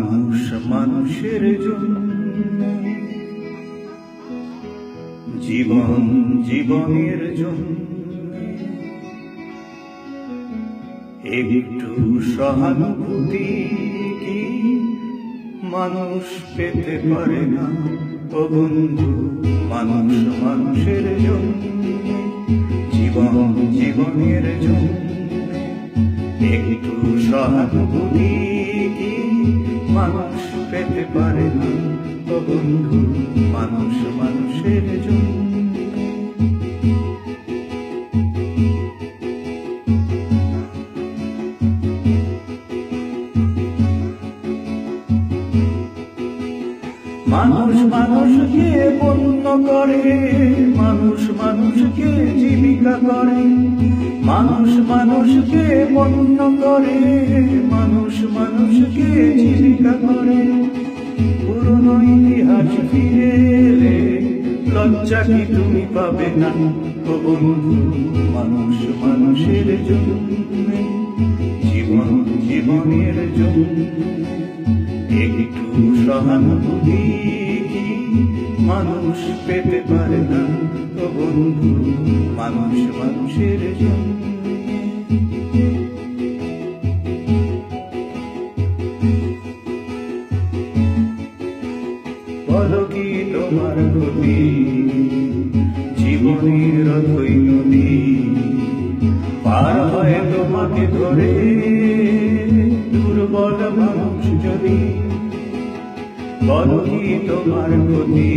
মানুষ মানুষের জন্য, জীবন জীবনের জন্য একটু সহানুভূতি কি মানুষ পেতে পারে না? ও বন্ধু, মানুষ মানুষের জন্য, জীবন জীবনের জন্য একটু সহানুভূতি কি মানুষ পেতে পারে না? ও বন্ধু, মানুষ মানুষের জন্য। মানুষ মানুষকে পণ্য করে, মানুষ মানুষকে জীবিকা করে, মানুষ মানুষকে পণ্য করে, মানুষ মানুষকে জীবিকা করে। পুরনো ইতিহাস ফিরে এলে লজ্জা কি তুমি পাবে না? ও বন্ধু, মানুষ মানুষের জন্য, জীবন জীবনের জন্য একটু সহানুভূতি কি মানুষ পেতে পারে না? ও বন্ধু, মানুষ মানুষের জন্য। বলো কি তোমার গতি, জীবনের অথই নদী পার হয় তোমাকে ধরে দুর্বল মানুষ যদি। বলো কি তোমার গতি,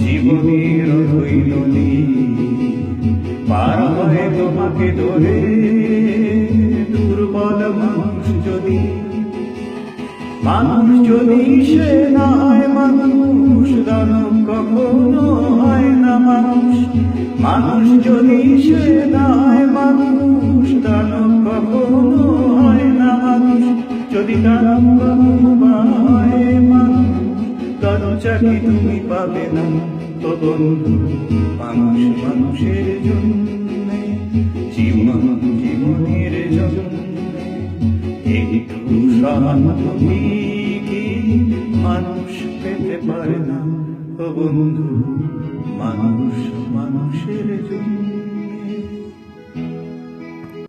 জীবনের অথই নদী পার হয় তোমাকে ধরে দুর্বল মানুষ যদি। মানুষ যদি সে না হয় মানুষ, দানব কখনো হয় না মানুষ। মানুষ যদি সে না হয় মানুষ, দানব কখনো হয় না মানুষ। যদি দানব কখনো হয় মানুষ, লজ্জা কি তুমি পাবে না? তো বন্ধু, মানুষ মানুষের জন্য, জীবন জীবনের জন্য একটু সহানুভূতি কি মানুষ পেতে পারে না? ও বন্ধু, মানুষ মানুষের জন্য।